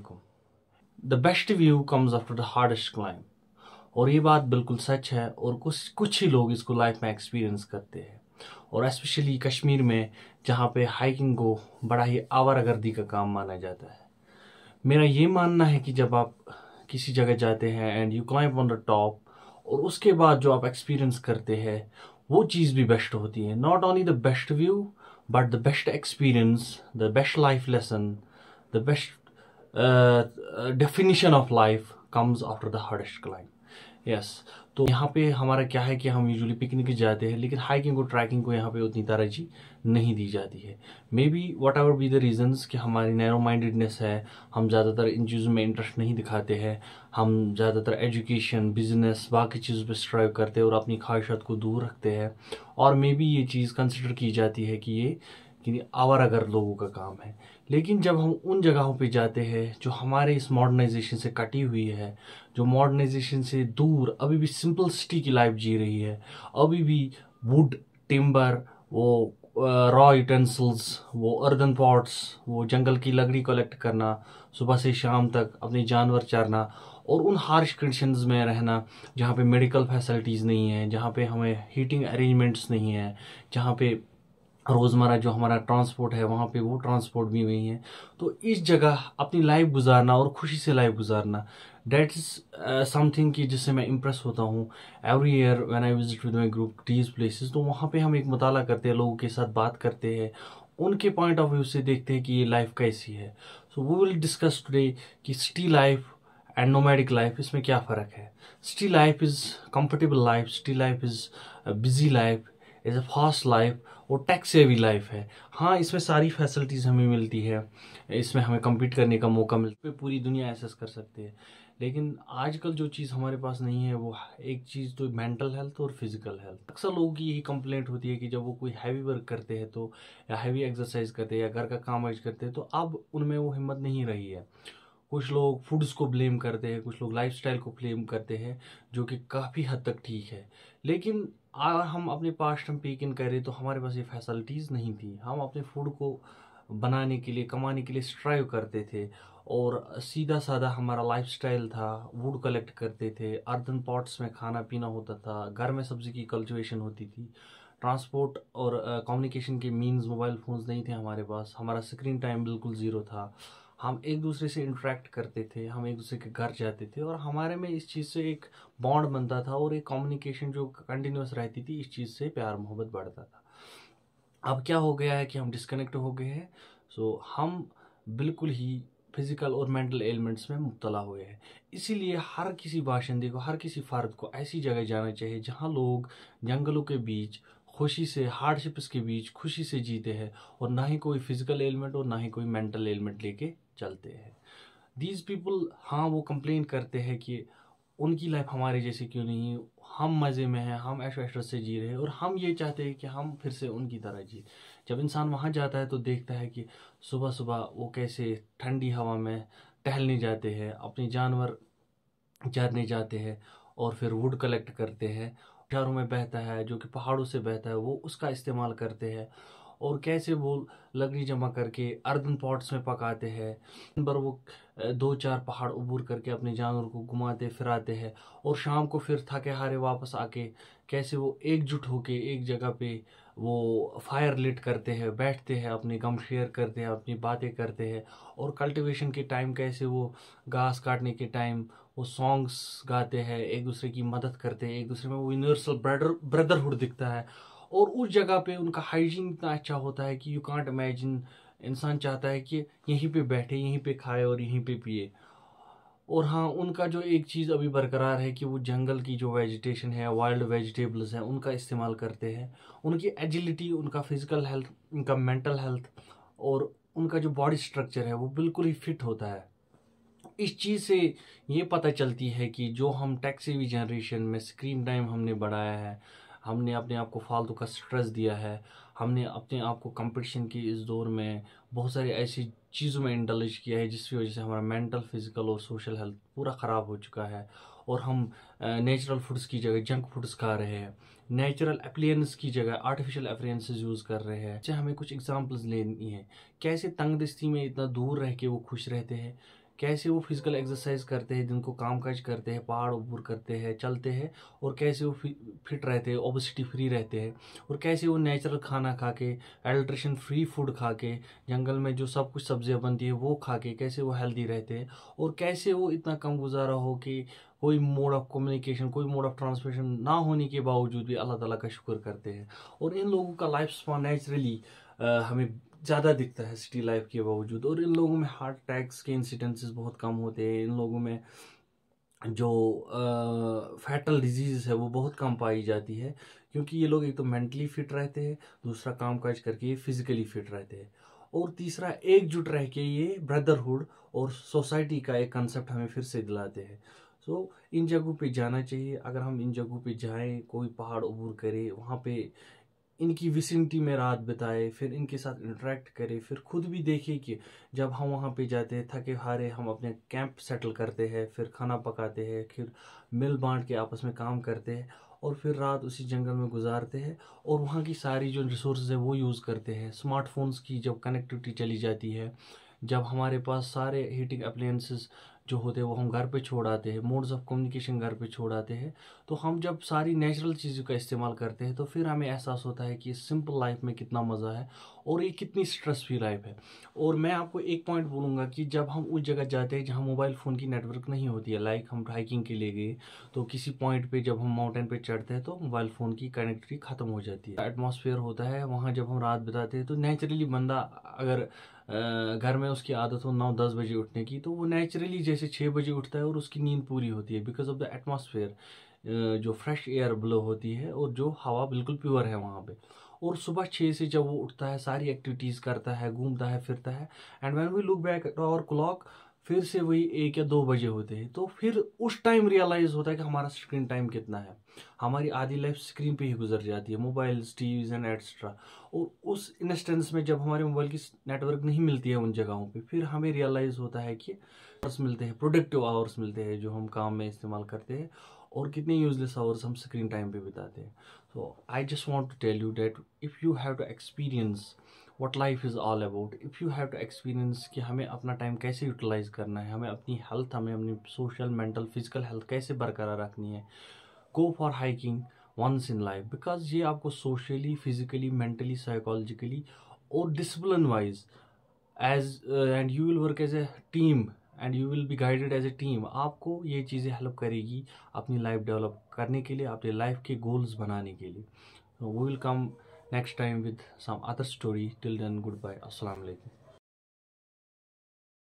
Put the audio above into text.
वालेकुम। The best view comes after the hardest climb. और ये बात बिल्कुल सच है और कुछ ही लोग इसको लाइफ में एक्सपीरियंस करते हैं। और स्पेशली कश्मीर में, जहाँ पे हाइकिंग को बड़ा ही आवारागर्दी का काम माना जाता है। मेरा ये मानना है कि जब आप किसी जगह जाते हैं and you climb on the top, और उसके बाद जो आप एक्सपीरियंस करते हैं वो चीज़ भी बेस्ट होती है। Not only the best view but the best experience, the best life lesson, the best definition of life comes after the hardest climb. Yes, तो यहाँ पे हमारा क्या है कि हम यूजुअली पिकनिक जाते हैं, लेकिन हाइकिंग और ट्रैकिंग को यहाँ पे उतनी तरजीह नहीं दी जाती है। May be what ever be the reasons कि हमारी नैरो माइंडेडनेस है, हम ज़्यादातर इन चीज़ों में इंटरेस्ट नहीं दिखाते हैं, हम ज़्यादातर एजुकेशन, बिजनेस, बाकी चीज़ों पे स्ट्राइव करते हैं और अपनी ख्वाहिशात को दूर रखते हैं। और मे बी ये चीज़ कंसिडर की जाती है कि ये आवारागर लोगों का काम है। लेकिन जब हम उन जगहों पे जाते हैं जो हमारे इस मॉडर्नाइजेशन से कटी हुई है, जो मॉडर्नाइजेशन से दूर अभी भी सिंपलिसिटी की लाइफ जी रही है, अभी भी वुड, टिम्बर, वो रॉ यूटेंसिल्स, वो अर्दन पॉट्स, वो जंगल की लकड़ी कलेक्ट करना, सुबह से शाम तक अपने जानवर चरना, और उन हार्श कंडीशंस में रहना जहाँ पे मेडिकल फैसिलिटीज़ नहीं है, जहाँ पे हमें हीटिंग अरेंजमेंट्स नहीं है, जहाँ पे रोज़मर्रा जो हमारा ट्रांसपोर्ट है वहाँ पे वो ट्रांसपोर्ट भी नहीं है। तो इस जगह अपनी लाइफ गुजारना और खुशी से लाइफ गुजारना, डेट इज़ समथिंग कि जिससे मैं इम्प्रेस होता हूँ every year when I visit with my group these places. तो वहाँ पे हम एक मुताला करते हैं, लोगों के साथ बात करते हैं, उनके पॉइंट ऑफ व्यू से देखते हैं कि ये लाइफ कैसी है। So we will discuss today कि city life and nomadic life, इसमें क्या फ़र्क है। City life is comfortable life, city life is busy life, is a fast life और टैक्स सेवी लाइफ है। हाँ, इसमें सारी फैसिलिटीज़ हमें मिलती है, इसमें हमें कम्पीट करने का मौका मिलता है, पूरी दुनिया एसेस कर सकते हैं। लेकिन आजकल जो चीज़ हमारे पास नहीं है वो एक चीज़ तो मेंटल हेल्थ और फिजिकल हेल्थ। अक्सर लोगों की यही कंप्लेंट होती है कि जब वो कोई हैवी वर्क करते हैं तो, या हैवी एक्सरसाइज करते हैं या घर का काम वाइज करते हैं, तो अब उनमें वो हिम्मत नहीं रही है। कुछ लोग फूड्स को ब्लेम करते हैं, कुछ लोग लाइफस्टाइल को ब्लेम करते हैं, जो कि काफ़ी हद तक ठीक है। लेकिन अगर हम अपने पास्ट हम पीक इन करें तो हमारे पास ये फैसिलिटीज़ नहीं थी। हम अपने फूड को बनाने के लिए, कमाने के लिए स्ट्राइव करते थे, और सीधा साधा हमारा लाइफस्टाइल था। वुड कलेक्ट करते थे, अर्दन पॉट्स में खाना पीना होता था, घर में सब्ज़ी की कल्टिवेशन होती थी। ट्रांसपोर्ट और कम्युनिकेशन के मीन्स, मोबाइल फ़ोन्स नहीं थे हमारे पास, हमारा स्क्रीन टाइम बिल्कुल ज़ीरो था। हम एक दूसरे से इंटरेक्ट करते थे, हम एक दूसरे के घर जाते थे, और हमारे में इस चीज़ से एक बॉन्ड बनता था और एक कम्युनिकेशन जो कंटिन्यूस रहती थी, इस चीज़ से प्यार मोहब्बत बढ़ता था। अब क्या हो गया है कि हम डिस्कनेक्ट हो गए हैं। सो हम बिल्कुल ही फिजिकल और मेंटल एलिमेंट्स में मुब्तला हुए हैं। इसीलिए हर किसी बाशिंदे को, हर किसी फ़र्द को ऐसी जगह जाना चाहिए जहाँ लोग जंगलों के बीच खुशी से, हार्डशिप्स के बीच खुशी से जीते हैं, और ना ही कोई फिजिकल एलिमेंट और ना ही कोई मेंटल एलिमेंट लेके चलते हैं। दीज पीपल, हाँ, वो कंप्लेन करते हैं कि उनकी लाइफ हमारे जैसे क्यों नहीं, हम मज़े में हैं, हम ऐश ऐश से जी रहे हैं, और हम ये चाहते हैं कि हम फिर से उनकी तरह जी। जब इंसान वहाँ जाता है तो देखता है कि सुबह सुबह वो कैसे ठंडी हवा में टहलने जाते हैं, अपने जानवर चरने जाते हैं, और फिर वुड कलेक्ट करते हैं, शहरों में बहता है जो कि पहाड़ों से बहता है वो उसका इस्तेमाल करते हैं, और कैसे वो लकड़ी जमा करके अर्दन पॉट्स में पकाते हैं। दिन भर वो दो चार पहाड़ उबूर करके अपने जानवर को घुमाते फिराते हैं, और शाम को फिर थके हारे वापस आके कैसे वो एकजुट होके एक जगह पे वो फायर लिट करते हैं, बैठते हैं, अपने गम शेयर करते हैं, अपनी बातें करते हैं। और कल्टीवेशन के टाइम कैसे वो घास काटने के टाइम वो सॉन्ग्स गाते हैं, एक दूसरे की मदद करते हैं, एक दूसरे में वो यूनिवर्सल ब्रदरहुड दिखता है। और उस जगह पे उनका हाइजीन इतना अच्छा होता है कि यू कांट इमेजिन। इंसान चाहता है कि यहीं पे बैठे, यहीं पे खाए और यहीं पे पिए। और हाँ, उनका जो एक चीज़ अभी बरकरार है कि वो जंगल की जो वेजिटेशन है, वाइल्ड वेजिटेबल्स हैं, उनका इस्तेमाल करते हैं। उनकी एजिलिटी, उनका फिजिकल हेल्थ, उनका मेंटल हेल्थ, और उनका जो बॉडी स्ट्रक्चर है वो बिल्कुल ही फिट होता है। इस चीज़ से ये पता चलती है कि जो हम टेक सेवी जनरेशन में स्क्रीन टाइम हमने बढ़ाया है, हमने अपने आप को फालतू का स्ट्रेस दिया है, हमने अपने आप को कंपटीशन के इस दौर में बहुत सारी ऐसी चीज़ों में इंडल्ज किया है जिसकी वजह से हमारा मेंटल, फिजिकल और सोशल हेल्थ पूरा ख़राब हो चुका है। और हम नेचुरल फूड्स की जगह जंक फूड्स खा रहे हैं, नेचुरल अप्लियंस की जगह आर्टिफिशियल अप्लियंसेस यूज़ कर रहे हैं। अच्छा, हमें कुछ एग्जांपल्स लेनी है, कैसे तंगदस्ती में इतना दूर रह के वो खुश रहते हैं, कैसे वो फिजिकल एक्सरसाइज करते हैं, दिन को काम काज करते हैं, पहाड़ ऊपर करते हैं, चलते हैं, और कैसे वो फिट रहते हैं, ओबेसिटी फ्री रहते हैं, और कैसे वो नेचुरल खाना खा के, एडल्ट्रेशन फ्री फूड खा के, जंगल में जो सब कुछ सब्जियां बनती है वो खा के कैसे वो हेल्दी रहते हैं, और कैसे वो इतना कम गुजारा हो कि कोई मोड ऑफ कम्युनिकेशन, कोई मोड ऑफ ट्रांसमिशन ना होने के बावजूद भी अल्लाह ताला का शुक्र करते हैं। और इन लोगों का लाइफ स्पैन नेचुरली हमें ज़्यादा दिखता है सिटी लाइफ के बावजूद, और इन लोगों में हार्ट अटैक्स के इंसिडेंसेस बहुत कम होते हैं, इन लोगों में जो फैटल डिजीज है वो बहुत कम पाई जाती है, क्योंकि ये लोग एक तो मेंटली फिट रहते हैं, दूसरा काम काज करके ये फिजिकली फिट रहते हैं, और तीसरा एकजुट रह के ये ब्रदरहुड और सोसाइटी का एक कंसेप्ट हमें फिर से दिलाते हैं। सो इन जगहों पे जाना चाहिए। अगर हम इन जगहों पे जाएं, कोई पहाड़ अबूर करे, वहाँ पे इनकी विसिनिटी में रात बिताए, फिर इनके साथ इंटरेक्ट करें, फिर खुद भी देखें कि जब हम वहाँ पे जाते हैं थके हारे, हम अपने कैंप सेटल करते हैं, फिर खाना पकाते हैं, फिर मिल बांट के आपस में काम करते हैं, और फिर रात उसी जंगल में गुजारते हैं, और वहाँ की सारी जो रिसोर्स है वो यूज़ करते हैं। स्मार्टफोन्स की जब कनेक्टिविटी चली जाती है, जब हमारे पास सारे हीटिंग अप्लायंसेस जो होते हैं वो हम घर पे छोड़ आते हैं, मोड्स ऑफ कम्युनिकेशन घर पे छोड़ आते हैं, तो हम जब सारी नेचुरल चीज़ों का इस्तेमाल करते हैं तो फिर हमें एहसास होता है कि सिंपल लाइफ में कितना मज़ा है और ये कितनी स्ट्रेस फ्री लाइफ है। और मैं आपको एक पॉइंट बोलूँगा कि जब हम उस जगह जाते हैं जहाँ मोबाइल फ़ोन की नेटवर्क नहीं होती है, लाइक हम हाइकिंग के लिए गए, तो किसी पॉइंट पे जब हम माउंटेन पे चढ़ते हैं तो मोबाइल फ़ोन की कनेक्टिविटी ख़त्म हो जाती है। एटमॉस्फेयर होता है वहाँ, जब हम रात बिताते हैं तो नेचुरली बंदा अगर घर में उसकी आदत हो 9-10 बजे उठने की, तो वो नेचुरली जैसे 6 बजे उठता है और उसकी नींद पूरी होती है, बिकॉज ऑफ द एटमॉस्फेयर, जो फ्रेश एयर ब्लो होती है और जो हवा बिल्कुल प्योर है वहाँ पे। और सुबह 6 से जब वो उठता है, सारी एक्टिविटीज़ करता है, घूमता है, फिरता है, and when we look back at our clock, फिर से वही 1 या 2 बजे होते हैं, तो फिर उस टाइम रियलाइज होता है कि हमारा स्क्रीन टाइम कितना है। हमारी आधी लाइफ स्क्रीन पे ही गुजर जाती है, मोबाइल्स, टीवीज एंड एक्स्ट्रा। और उस इंस्टेंस में जब हमारे मोबाइल की नेटवर्क नहीं मिलती है उन जगहों पे, फिर हमें रियलाइज होता है कि आवर्स मिलते हैं, प्रोडक्टिव आवर्स मिलते हैं जो हम काम में इस्तेमाल करते हैं, और कितने यूजलेस आवर्स हम स्क्रीन टाइम पे बिताते हैं। So I just want to tell you that if you have to experience what life is all about, if you have to experience कि हमें अपना टाइम कैसे यूटिलाइज करना है, हमें अपनी हेल्थ, हमें अपनी सोशल, मेंटल, फिजिकल हेल्थ कैसे बरकरार रखनी है, go for hiking once in life, because ये आपको सोशली, फिजिकली, मेंटली, साइकोलॉजिकली और discipline wise as and you will work as a team and you will be guided as a team, आपको ये चीज़ें हेल्प करेगी अपनी लाइफ डेवलप करने के लिए, अपने लाइफ के गोल्स बनाने के लिए। We will come next time with some other story. Till then good bye, अस्सलाम वालेकुम।